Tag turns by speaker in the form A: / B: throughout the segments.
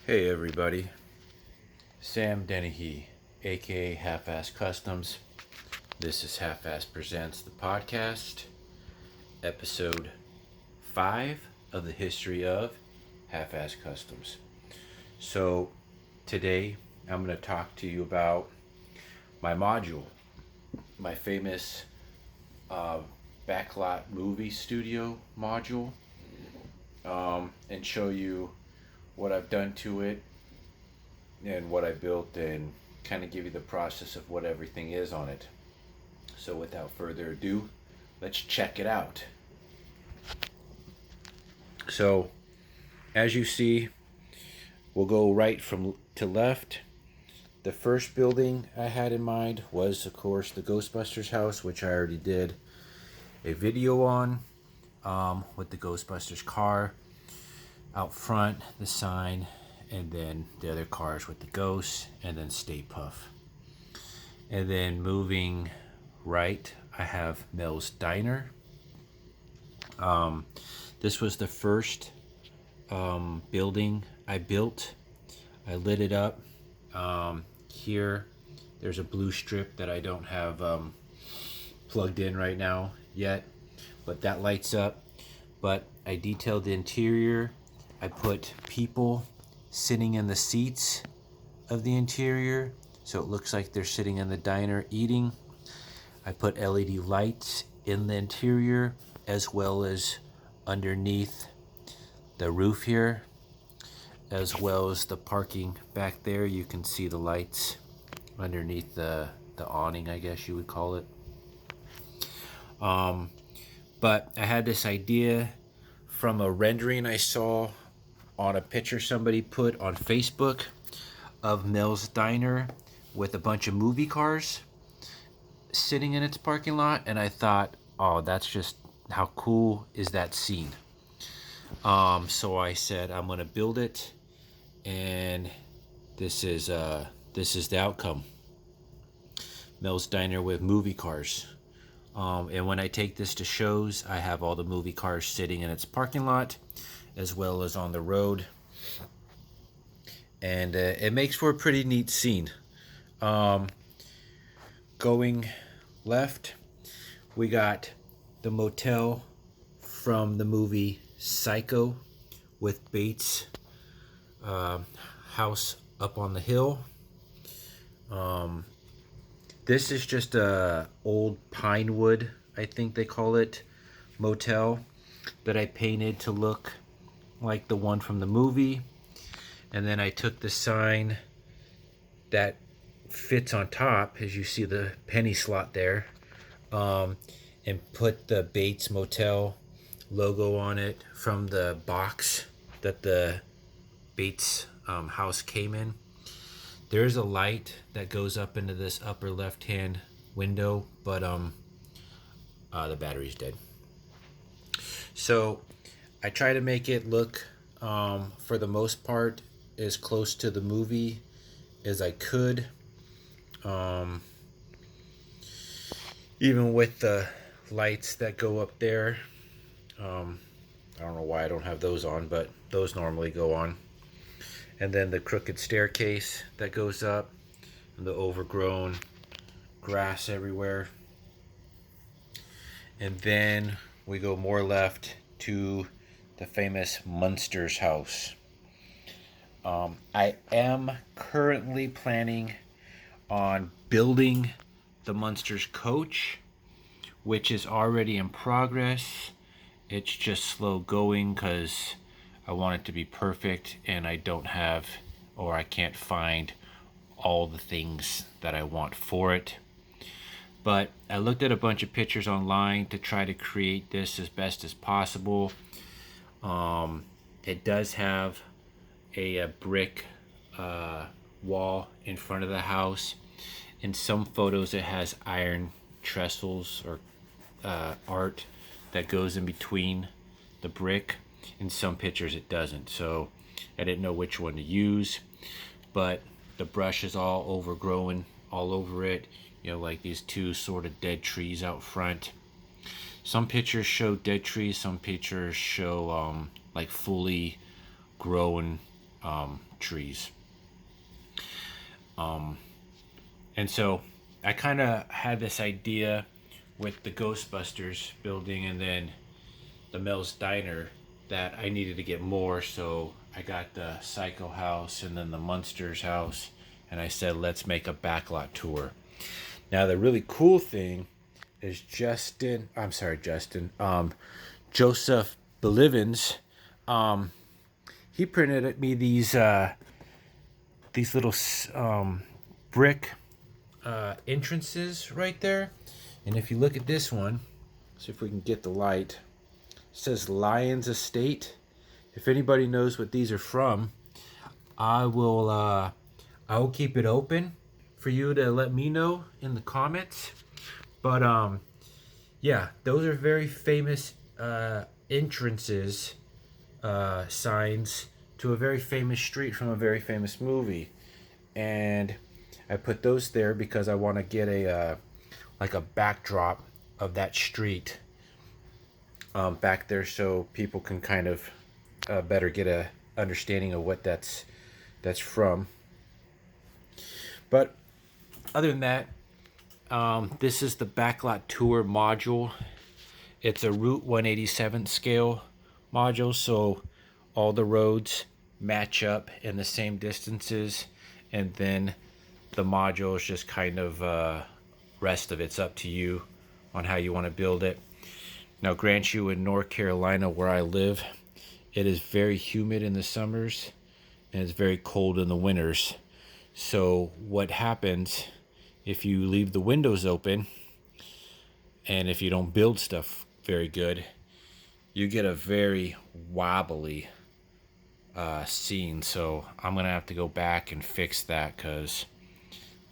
A: Hey everybody, Sam Dennehy, aka Half-Ass Customs. This is Half-Ass Presents the podcast, episode 5 of the history of Half-Ass Customs. So today I'm going to talk to you about my module, my famous uh, backlot movie studio module, and show you what I've done to it and what I built and kind of give you the process of what everything is on it. So without further ado, let's check it out. So as you see, we'll go right from to left. The first building I had in mind was, of course, the Ghostbusters house, which I already did a video on, with the Ghostbusters car out front, the sign, and then the other cars with the ghosts, and then Stay Puff. And then moving right, I have Mel's Diner. This was the first building I built. I lit it up. Here, there's a blue strip that I don't have plugged in right now yet, but that lights up. But I detailed the interior. I put people sitting in the seats of the interior, so it looks like they're sitting in the diner eating. I put LED lights in the interior as well as underneath the roof here, as well as the parking back there. You can see the lights underneath the awning, I guess you would call it. But I had this idea from a rendering I saw on a picture somebody put on Facebook of Mel's Diner with a bunch of movie cars sitting in its parking lot, and I thought, oh, that's just how cool is that scene. So I said I'm gonna build it, and this is the outcome. Mel's Diner with movie cars. And when I take this to shows, I have all the movie cars sitting in its parking lot as well as on the road, and it makes for a pretty neat scene. Going left, we got the motel from the movie Psycho with Bates' house up on the hill. This is just a old pine wood, I think they call it, motel that I painted to look like the one from the movie. And then I took the sign that fits on top, as you see the penny slot there, and put the Bates Motel logo on it from the box that the Bates house came in. There's a light that goes up into this upper left hand window, but the battery's dead. So I try to make it look, for the most part, as close to the movie as I could. Even with the lights that go up there. I don't know why I don't have those on, but those normally go on. And then the crooked staircase that goes up, and the overgrown grass everywhere. And then we go more left to the famous Munsters house. I am currently planning on building the Munsters coach, which is already in progress. It's just slow going because I want it to be perfect, and I don't have, or I can't find all the things that I want for it. But I looked at a bunch of pictures online to try to create this as best as possible. It does have a brick wall in front of the house. In some photos it has iron trestles or art that goes in between the brick. In some pictures it doesn't, so I didn't know which one to use. But the brush is all overgrown all over it, like these two sort of dead trees out front. Some pictures show dead trees, some pictures show like fully grown trees. And so I kind of had this idea with the Ghostbusters building and then the Mel's Diner that I needed to get more. So I got the Psycho house and then the Munsters house. And I said, let's make a backlot tour. Now, the really cool thing is Joseph Belivens. He printed me these little brick entrances right there. And if you look at this one, see if we can get the light. It says Lions Estate. If anybody knows what these are from, I will keep it open for you to let me know in the comments. But yeah, those are very famous entrances, signs to a very famous street from a very famous movie. And I put those there because I want to get a like a backdrop of that street back there, so people can kind of better get a understanding of what that's from. But other than that, this is the backlot tour module. It's a Route 187 scale module, so all the roads match up in the same distances, and then the module is just kind of rest of it's up to you on how you want to build it. Now, grant you, in North Carolina where I live, it is very humid in the summers and it's very cold in the winters. So what happens if you leave the windows open and if you don't build stuff very good, you get a very wobbly scene. So I'm gonna have to go back and fix that because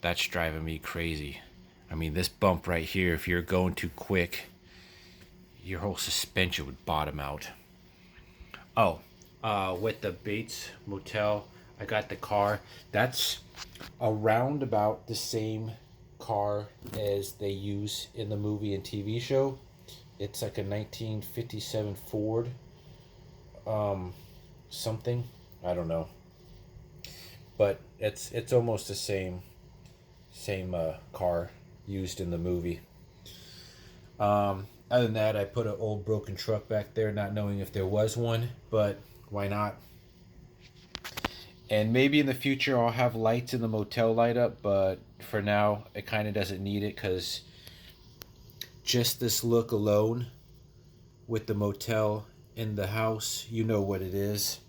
A: that's driving me crazy. I mean, this bump right here, if you're going too quick, your whole suspension would bottom out. Oh, with the Bates Motel, I got the car. That's around about the same car as they use in the movie and TV show. It's like a 1957 Ford something. I don't know. But it's almost the same car used in the movie. Other than that, I put an old broken truck back there, not knowing if there was one, but why not? And maybe in the future I'll have lights in the motel light up, but for now it kind of doesn't need it because just this look alone with the motel in the house, you know what it is.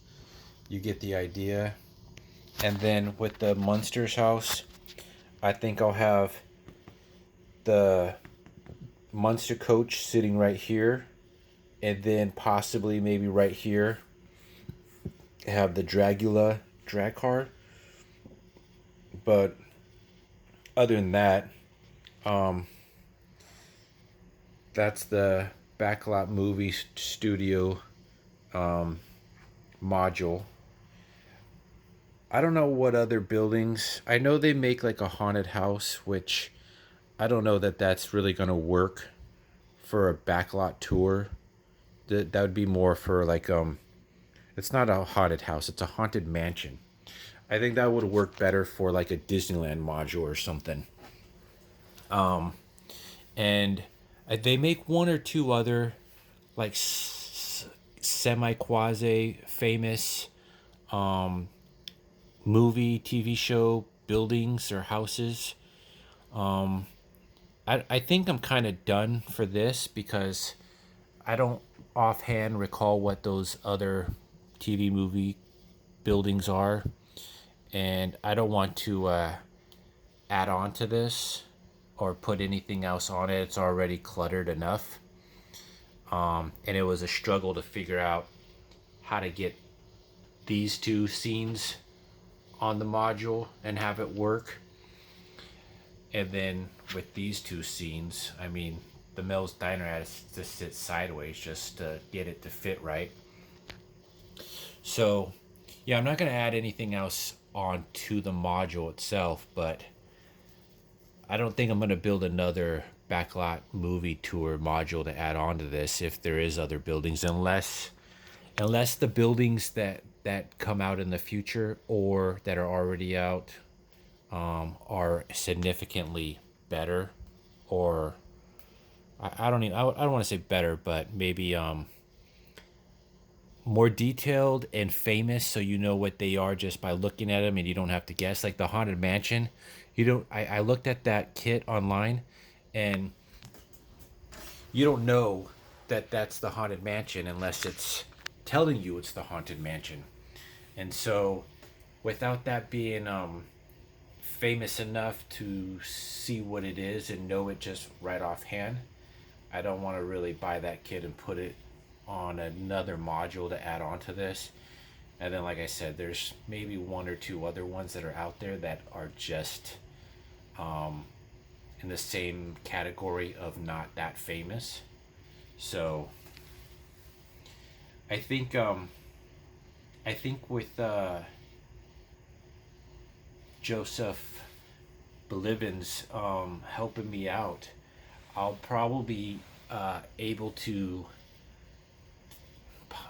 A: You get the idea. And then with the Munsters house, I think I'll have the Munster coach sitting right here, and then possibly maybe right here have the Dragula drag car. But other than that, that's the backlot movie studio module. I don't know what other buildings. I know they make like a haunted house, which I don't know that that's really going to work for a backlot tour. That would be more for like it's not a haunted house, it's a haunted mansion. I think that would work better for like a Disneyland module or something. And they make one or two other like semi quasi famous movie, TV show buildings or houses. I think I'm kind of done for this because I don't offhand recall what those other TV movie buildings are, and I don't want to add on to this or put anything else on it. It's already cluttered enough, and it was a struggle to figure out how to get these two scenes on the module and have it work. And then with these two scenes, I mean, the Mel's Diner has to sit sideways just to get it to fit right. So, yeah, I'm not going to add anything else onto the module itself, but I don't think I'm going to build another backlot movie tour module to add on to this if there is other buildings, unless the buildings that that come out in the future or that are already out are significantly better, or I don't even I don't want to say better, but maybe more detailed and famous, so you know what they are just by looking at them and you don't have to guess. Like the Haunted Mansion, you don't. I looked at that kit online, and you don't know that that's the Haunted Mansion unless it's telling you it's the Haunted Mansion. And so, without that being famous enough to see what it is and know it just right offhand, I don't want to really buy that kit and put it on another module to add on to this. And then, like I said, there's maybe one or two other ones that are out there that are just in the same category of not that famous. So I think with Joseph Belivens helping me out, I'll probably able to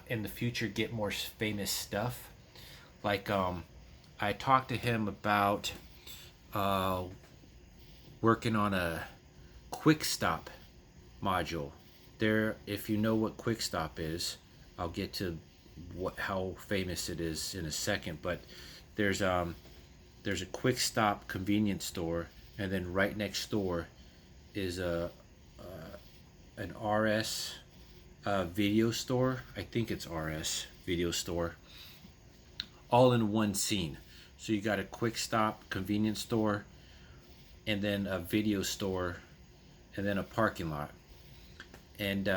A: in the future get more famous stuff. Like I talked to him about uh, working on a quick stop module. There, if you know what quick stop is, I'll get to how famous it is in a second. But there's there's a quick stop convenience store, and then right next door is an RS video store. I think it's RS video store, all in one scene. So you got a quick stop convenience store, and then a video store, and then a parking lot. And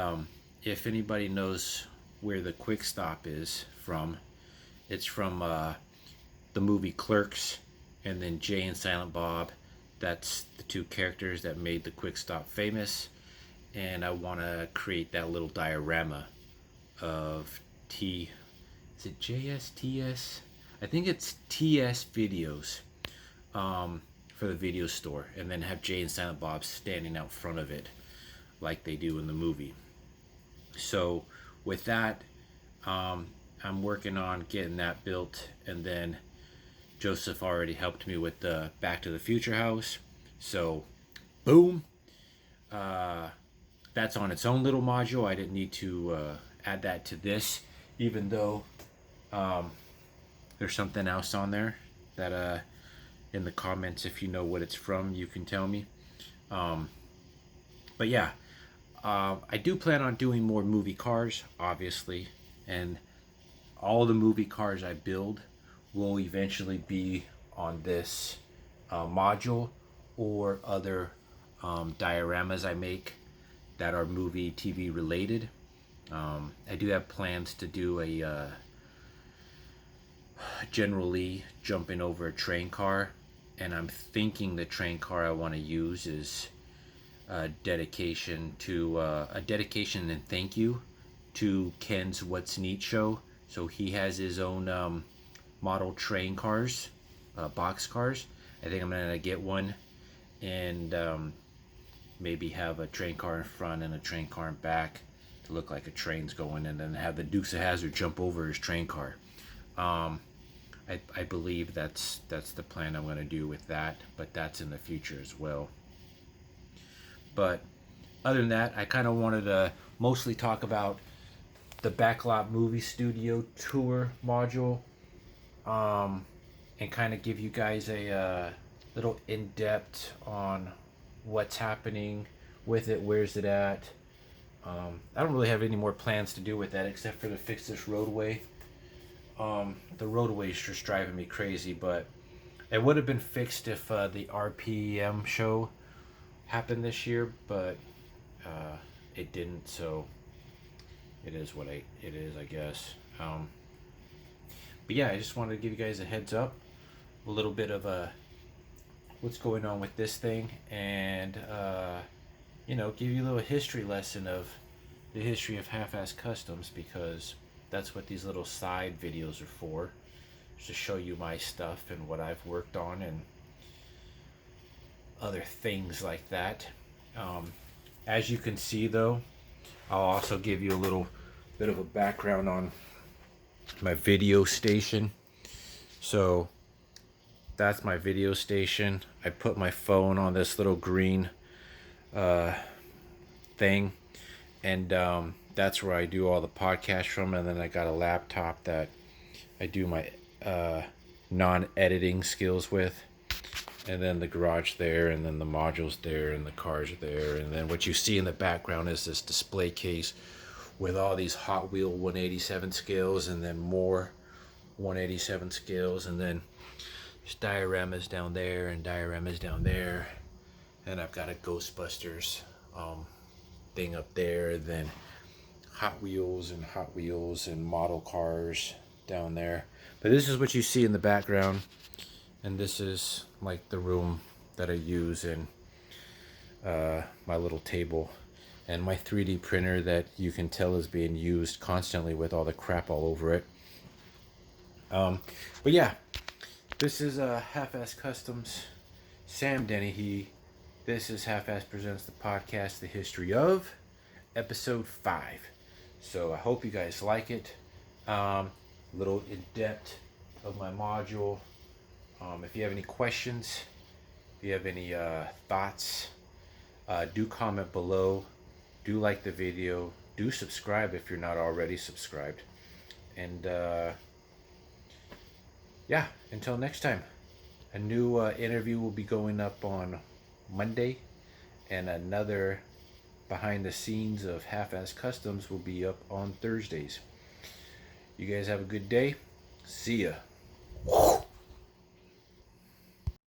A: if anybody knows where the quick stop is from, it's from the movie Clerks, and then Jay and Silent Bob. That's the two characters that made the quick stop famous. And I want to create that little diorama of is it JSTS? I think it's TS videos for the video store, and then have Jay and Silent Bob standing out front of it like they do in the movie. So with that, I'm working on getting that built, and then Joseph already helped me with the Back to the Future house. So boom. That's on its own little module. I didn't need to add that to this, even though there's something else on there that in the comments, if you know what it's from, you can tell me. But yeah, I do plan on doing more movie cars, obviously, and all the movie cars I build will eventually be on this module or other dioramas I make that are movie TV related. I do have plans to do a General Lee jumping over a train car, and I'm thinking the train car I want to use is a dedication and thank you to Ken's What's Neat show. So he has his own model train cars, box cars. I think I'm gonna get one, and maybe have a train car in front and a train car in back to look like a train's going, and then have the Dukes of Hazzard jump over his train car. I believe that's the plan I'm going to do with that, but that's in the future as well. But other than that, I kind of wanted to mostly talk about the Backlot Movie Studio Tour module, and kind of give you guys a little in-depth on what's happening with it, where's it at. I don't really have any more plans to do with that except for to fix this roadway. The roadway is just driving me crazy, but it would have been fixed if the RPM show happened this year, but it didn't, so it is what it is, I guess. But yeah, I just wanted to give you guys a heads up, a little bit of what's going on with this thing, and give you a little history lesson of the history of Half-Ass Customs, because that's what these little side videos are for, to show you my stuff and what I've worked on and other things like that. As you can see, though, I'll also give you a little bit of a background on my video station. So that's my video station. I put my phone on this little green thing, and that's where I do all the podcasts from. And then I got a laptop that I do my non-editing skills with. And then the garage there, and then the modules there, and the cars there. And then what you see in the background is this display case with all these Hot Wheel 187 scales, and then more 187 scales, and then there's dioramas down there and dioramas down there. And I've got a Ghostbusters thing up there, then Hot Wheels and model cars down there. But this is what you see in the background. And this is like the room that I use in my little table, and my 3D printer that you can tell is being used constantly with all the crap all over it. But yeah, this is Half-Ass Customs. Sam Dennehy. This is Half-Ass Presents the podcast, The History of, episode 5. So I hope you guys like it. Little in depth of my module. If you have any questions, if you have any thoughts, do comment below. Do like the video. Do subscribe if you're not already subscribed. And yeah, until next time. A new interview will be going up on Monday, and another behind the scenes of Half-Ass Customs will be up on Thursdays. You guys have a good day. See ya.